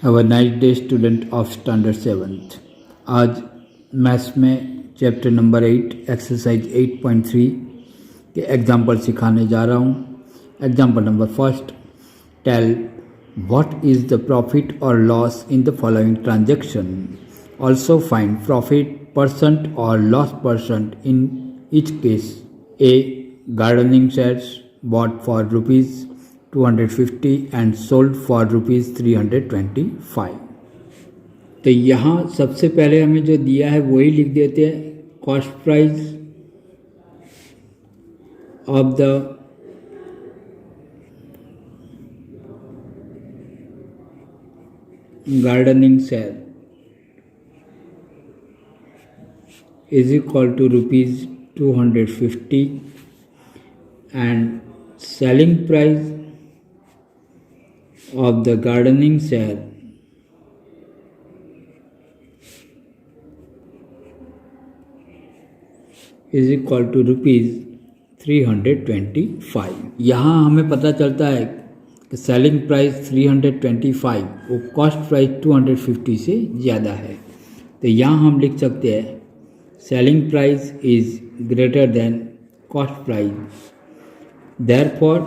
Our nice day student of standard 7th। आज maths में chapter number 8 exercise 8.3 के example सिखाने जा रहा हूँ। Example number first, tell what is the profit और loss in the following transaction. Also find profit percent और loss percent in each case. A gardening shares bought for rupees 250 and sold for rupees 325। तो यहाँ सबसे पहले हमें जो दिया है वही लिख देते हैं। Cost price of the gardening share is equal to rupees 250 and selling price of the gardening share is equal to rupees 325। यहाँ हमें पता चलता है कि सेलिंग प्राइस 325 वो कॉस्ट प्राइस 250 से ज़्यादा है। तो यहाँ हम लिख सकते हैं selling price is greater than cost price. Therefore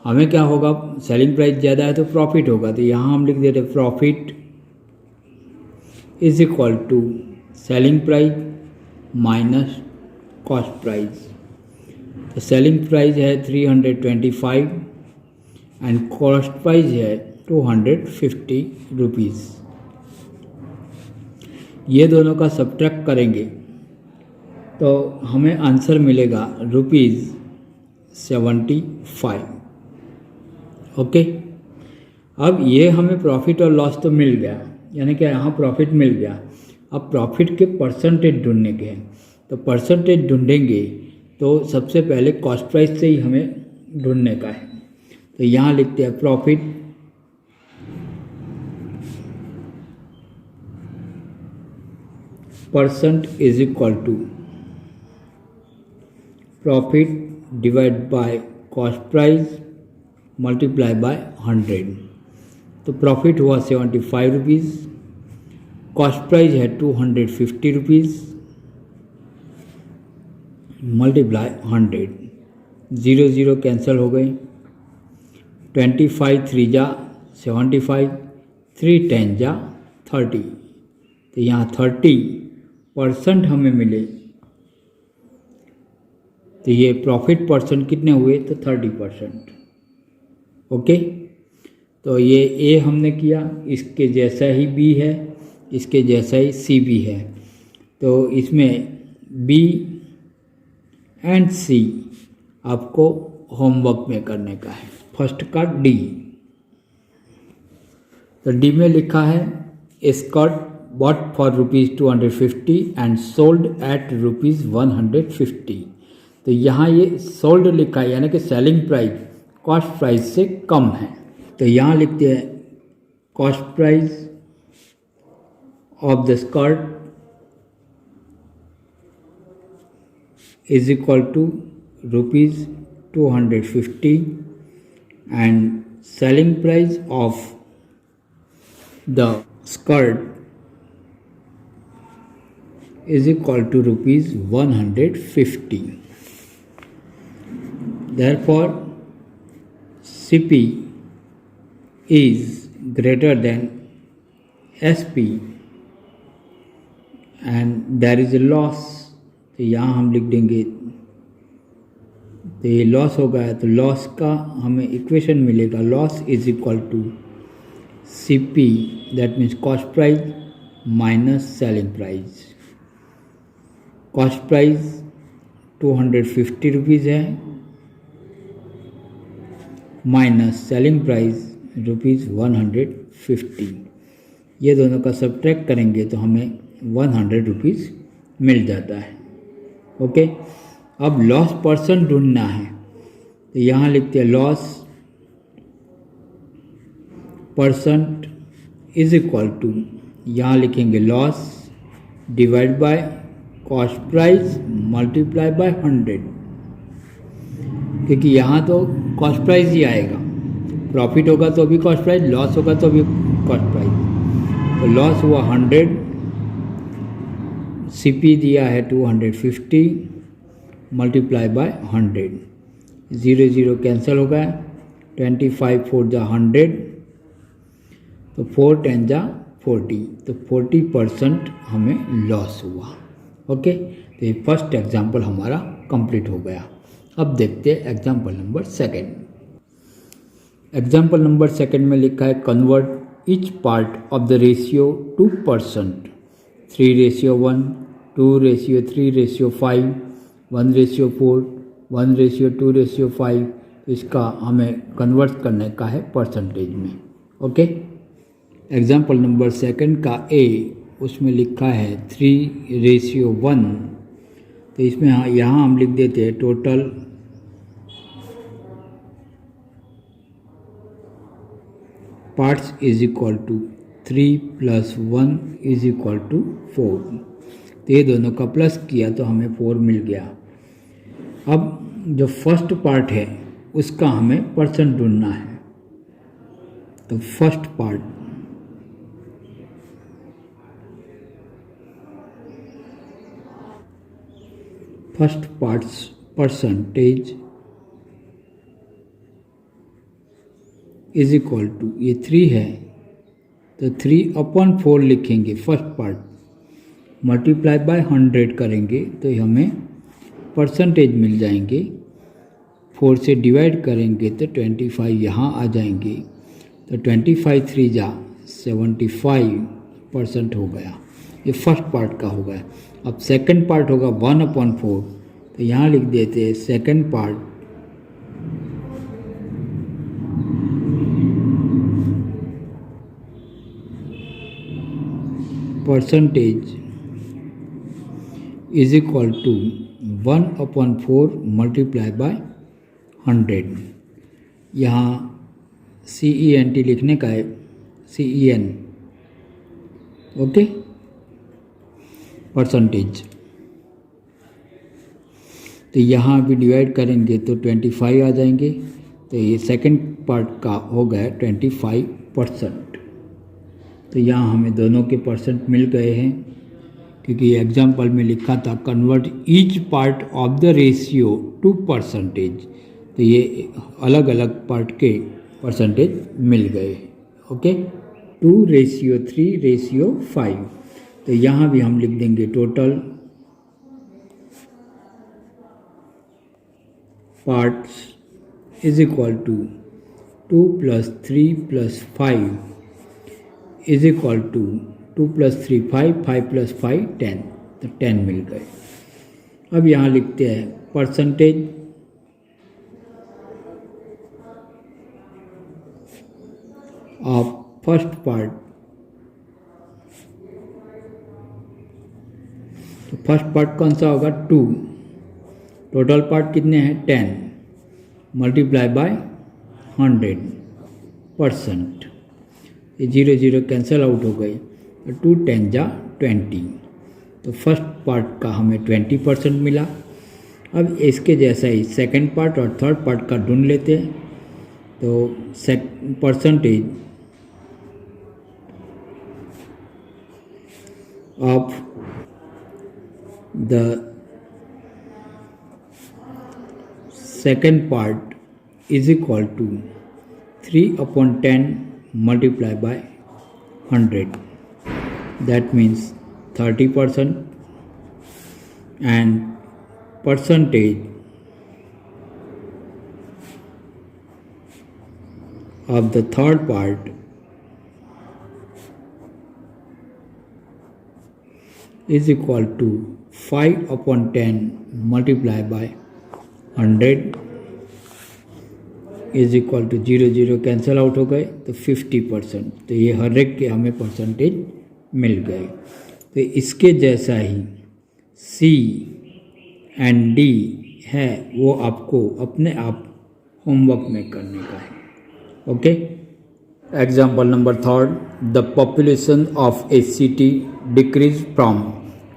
हमें क्या होगा, सेलिंग प्राइस ज़्यादा है तो प्रॉफिट होगा। तो यहाँ हम लिख देते profit is equal to selling price minus cost price. तो सेलिंग प्राइस है 325 एंड कॉस्ट प्राइस है 250 रुपीज़। ये दोनों का सब्ट्रैक्ट करेंगे तो हमें आंसर मिलेगा रुपीज़ 75। ओके, अब ये हमें प्रॉफिट और लॉस तो मिल गया, यानी कि यहाँ प्रॉफिट मिल गया। अब प्रॉफिट के परसेंटेज ढूंढने के हैं, तो परसेंटेज ढूंढेंगे तो सबसे पहले कॉस्ट प्राइस से ही हमें ढूंढने का है। तो यहाँ लिखते हैं profit percent is equal to profit divide by cost price multiply by 100। तो प्रॉफिट हुआ 75 रुपीज़, कॉस्ट प्राइस है 250 रुपीज़ मल्टीप्लाई 100। 0 0 कैंसिल हो गए। 25 3 जा 75, 3 10 जा 30। तो यहाँ 30% हमें मिले। तो ये प्रॉफिट परसेंट कितने हुए, तो 30%। ओके, तो ये ए हमने किया, इसके जैसा ही बी है, इसके जैसा ही सी भी है। तो इसमें बी एंड सी आपको होमवर्क में करने का है। फर्स्ट का डी, तो डी में लिखा है skirt bought for rupees 250 and sold at rupees 150। तो यहाँ ये सोल्ड लिखा है, यानी कि सेलिंग प्राइस कॉस्ट प्राइस से कम है। तो यहाँ लिखते हैं cost price of the skirt is equal to rupees 250 and selling price of the skirt is equal to rupees 150। Therefore, CP is greater than SP and there is a loss। तो यहाँ हम लिख देंगे, तो ये लॉस हो गया। तो लॉस का हमें इक्वेशन मिलेगा, loss is equal to CP that means cost price minus selling price. Cost price 250 rupees है माइनस सेलिंग प्राइस रुपीज़ 150। ये दोनों का सब्ट्रैक्ट करेंगे तो हमें 100 रुपीज़ मिल जाता है। ओके, अब लॉस परसेंट ढूंढना है। तो यहाँ लिखते हैं loss percent is equal to, यहाँ लिखेंगे loss divide by cost price multiply by 100। क्योंकि यहाँ तो कॉस्ट प्राइस ही आएगा, प्रॉफिट होगा तो भी कॉस्ट प्राइस, लॉस होगा तो भी फर्स्ट प्राइस। तो लॉस हुआ 100, CP दिया है 250 मल्टीप्लाई बाय 100, 0 0 कैंसिल हो गया, 25 4 जा 100, तो 4 10 जा 40, तो 40% हमें लॉस हुआ। ओके, तो ये फर्स्ट एग्जाम्पल हमारा कंप्लीट हो गया। अब देखते हैं example number second. Example number second में लिखा है convert each part of the ratio two percent, 3:1, 2:3:5, 1:4, 1:2:5। इसका हमें कन्वर्ट करने का है परसेंटेज में। ओके, एग्जाम्पल नंबर सेकंड का ए, उसमें लिखा है 3:1। तो इसमें यहाँ हम लिख देते हैं total parts is equal to 3 + 1 is equal to 4। तो ये दोनों का प्लस किया तो हमें 4 मिल गया। अब जो फर्स्ट पार्ट है उसका हमें परसेंट ढूंढना है। तो first parts percentage is equal to, ये 3 है तो 3/4 लिखेंगे फर्स्ट पार्ट, मल्टीप्लाई बाय 100 करेंगे तो हमें परसेंटेज मिल जाएंगे। 4 से डिवाइड करेंगे तो 25 यहाँ आ जाएंगे, तो 25 3 जा 75% हो गया। ये फर्स्ट पार्ट का हो गया। अब सेकंड पार्ट होगा 1/4, तो यहाँ लिख देते हैं second part percentage is equal to 1/4 multiply by 100। यहाँ CENT लिखने का है, CEN। Okay, percentage. तो यहाँ भी डिवाइड करेंगे तो 25 आ जाएंगे, तो ये सेकंड पार्ट का हो गया 25%। तो यहाँ हमें दोनों के परसेंट मिल गए हैं, क्योंकि एग्जाम्पल में लिखा था convert each part of the ratio two percentage. तो ये अलग अलग पार्ट के परसेंटेज मिल गए। ओके, 2:3:5। तो यहाँ भी हम लिख देंगे total parts is equal to 2 + 3 + 5 is equal to 2 + 3 5, 5 + 5 10, तो 10 मिल गए। अब यहाँ लिखते हैं परसेंटेज ऑफ फर्स्ट पार्ट। तो फर्स्ट पार्ट कौन सा होगा 2, टोटल पार्ट कितने हैं 10, मल्टीप्लाई बाय 100%। ये 0 0 कैंसिल आउट हो गए, तो 2 10 जा 20। तो फर्स्ट पार्ट का हमें 20% मिला। अब इसके जैसा ही सेकंड पार्ट और थर्ड पार्ट का ढूंढ लेते हैं। तो percentage of the second part is equal to 3/10 multiply by 100, that means 30%, and percentage of the third part is equal to 5/10 multiply by 100 is equal to 0 0 cancel out हो गए, तो 50%। तो ये हर एक के हमें परसेंटेज मिल गए। तो इसके जैसा ही C एंड D है, वो आपको अपने आप होमवर्क में करने का है। Okay, example number third, the population of a city decrease from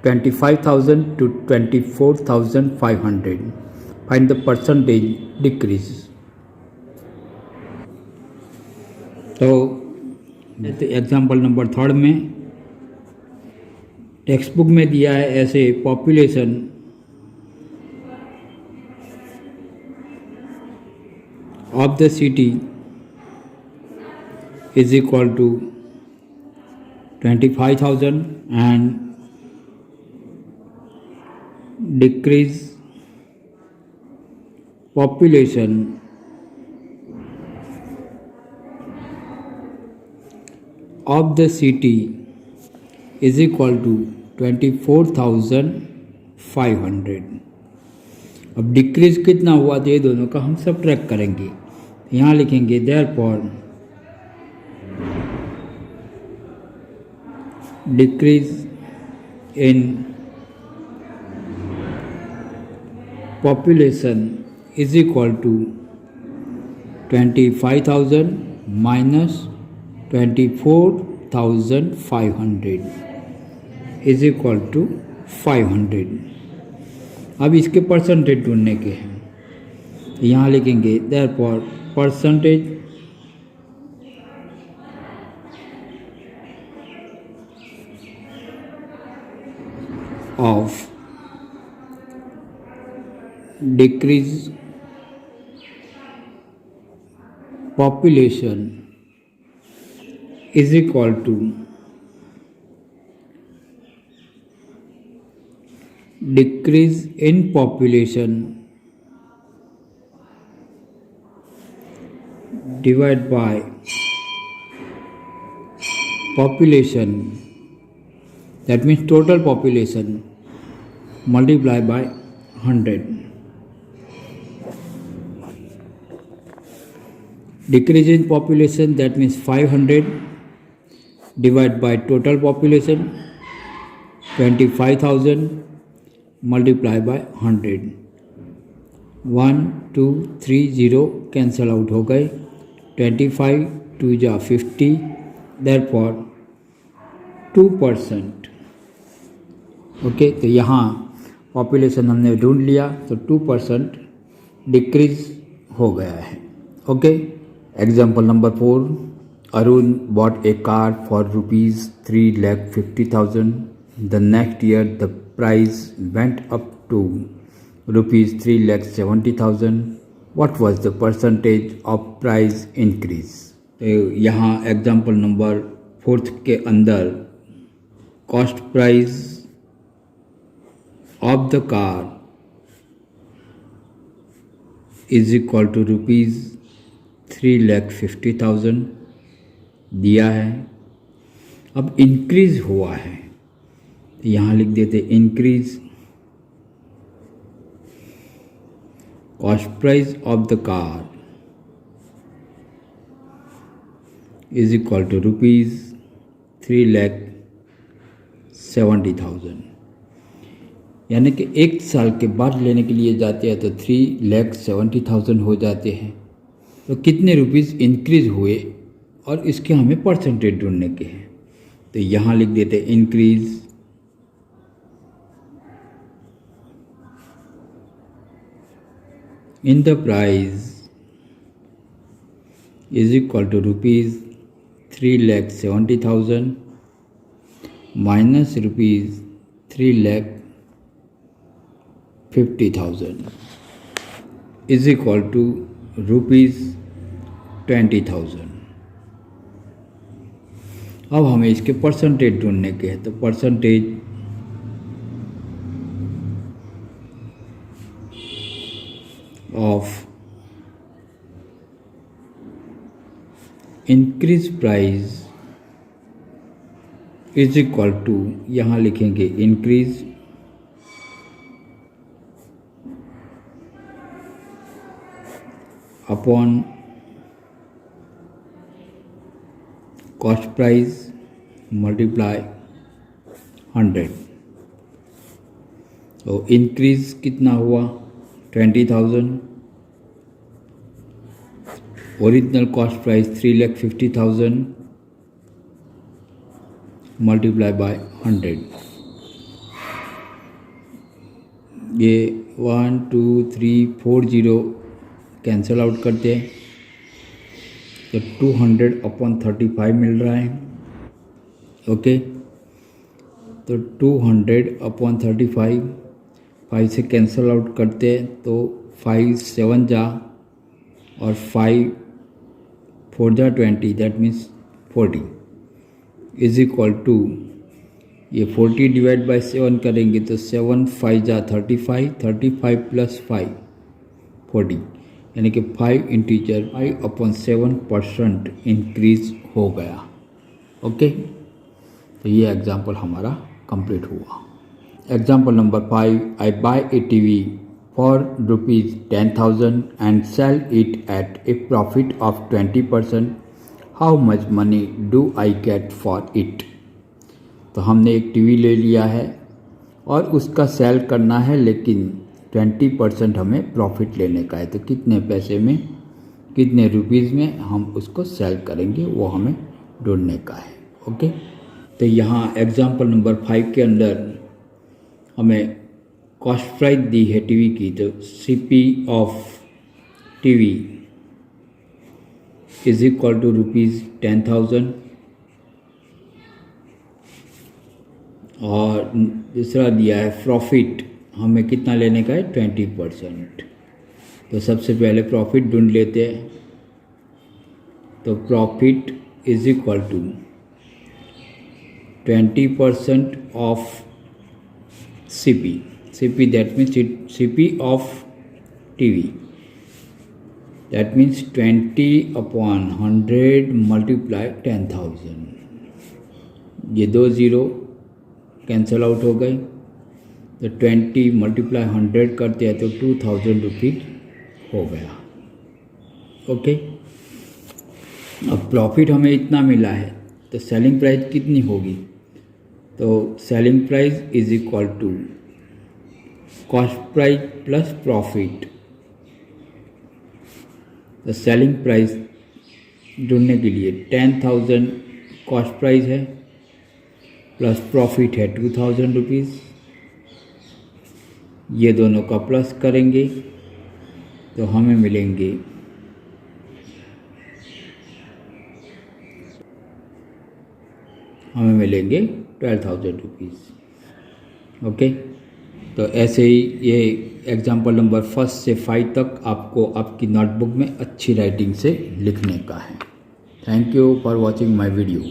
25,000 to 24,500. Find the percentage decrease. तो तो एग्जाम्पल नंबर 3 में टेक्स्ट बुक में दिया है ऐसे population of the city is equal to 25,000 and decrease population of the city is equal to 24,500। अब decrease कितना हुआ तो ये दोनों का हम सबट्रैक्ट करेंगे। यहाँ लिखेंगे therefore decrease in population is equal to 25,000 minus 24,500 is equal to 500। अब इसके परसेंटेज ढूंढने के हैं, यहाँ लिखेंगे therefore percentage of decrease population is equal to decrease in population divided by population, that means total population, multiply by 100. Decrease in population, that means 500 divided by total population 25,000 multiply by 100। 1 2 3 0 cancel out हो गए। 25 2 जा 50, therefore 2%। Okay, तो यहाँ population हमने ढूंढ लिया तो 2% decrease हो गया है। Okay, example number 4, Arun bought a car for rupees 3,50,000. The next year the price went up to rupees 3,70,000. What was the percentage of price increase? तो यहाँ एग्जाम्पल नंबर 4 के अंदर cost price of the car is equal to rupees 3,50,000 दिया है। अब increase हुआ है, यहाँ लिख देते increase cost price of the car is equal to rupees 3,70,000। यानी कि 1 साल के बाद लेने के लिए जाते हैं तो 3,70,000 हो जाते हैं। तो कितने रुपीज़ इंक्रीज हुए और इसके हमें परसेंटेज ढूंढने के हैं, तो यहाँ लिख देते increase in the price is equal to rupees 3,70,000 minus rupees 3,50,000 is equal to rupees 20,000। अब हमें इसके परसेंटेज ढूंढने के हैं, तो percentage of increase price is equal to, यहाँ लिखेंगे increase upon cost price multiply 100। तो इंक्रीज कितना हुआ 20,000, original cost price 3,50,000 multiply by 100। ये 1 2 3 4 0 कैंसिल आउट करते हैं। तो 200/35 मिल रहा है। ओके, तो 200/35, 5 से कैंसल आउट करते हैं तो 5 7 जा और 5 4 जा 20, that means 40 is equal to, ये 40 डिवाइड बाई 7 करेंगे तो 7 5 जा 35, 35 प्लस 5 40, यानी कि 5 इंटीजर 5/7% इंक्रीज हो गया। ओके, तो ये एग्जाम्पल हमारा कंप्लीट हुआ। Example number 5, I buy a TV for ₹10,000 and sell it at a profit of 20%, how much money do I get for it. तो हमने एक टीवी ले लिया है और उसका सेल करना है, लेकिन 20% हमें प्रॉफिट लेने का है। तो कितने पैसे में, कितने रुपीज़ में हम उसको सेल करेंगे, वो हमें ढूंढने का है। ओके, तो यहाँ एग्जाम्पल नंबर 5 के अंदर हमें कॉस्ट प्राइस दी है टीवी की। तो CP of TV is equal to ₹10,000, और दूसरा दिया है प्रॉफिट हमें कितना लेने का है, 20%। तो सबसे पहले प्रॉफिट ढूंढ लेते हैं। तो profit is equal to 20% of CP, that means CP of TV, that means 20/100 multiply 10,000। ये 2 ज़ीरो कैंसल आउट हो गए, तो 20 मल्टीप्लाई 100 करते हैं तो 2,000 रुपीज़ हो गया। ओके, अब प्रॉफिट हमें इतना मिला है, तो सेलिंग प्राइस कितनी होगी। तो selling price is equal to cost price plus profit. तो सेलिंग प्राइस ढूंढने के लिए 10,000 कॉस्ट प्राइस है प्लस प्रॉफिट है 2,000 रुपीज़, ये दोनों का प्लस करेंगे तो हमें मिलेंगे 12,000 रुपीज़। ओके, तो ऐसे ही ये एग्जाम्पल नंबर 1 से 5 तक आपको आपकी नोटबुक में अच्छी राइटिंग से लिखने का है। Thank you for watching my video.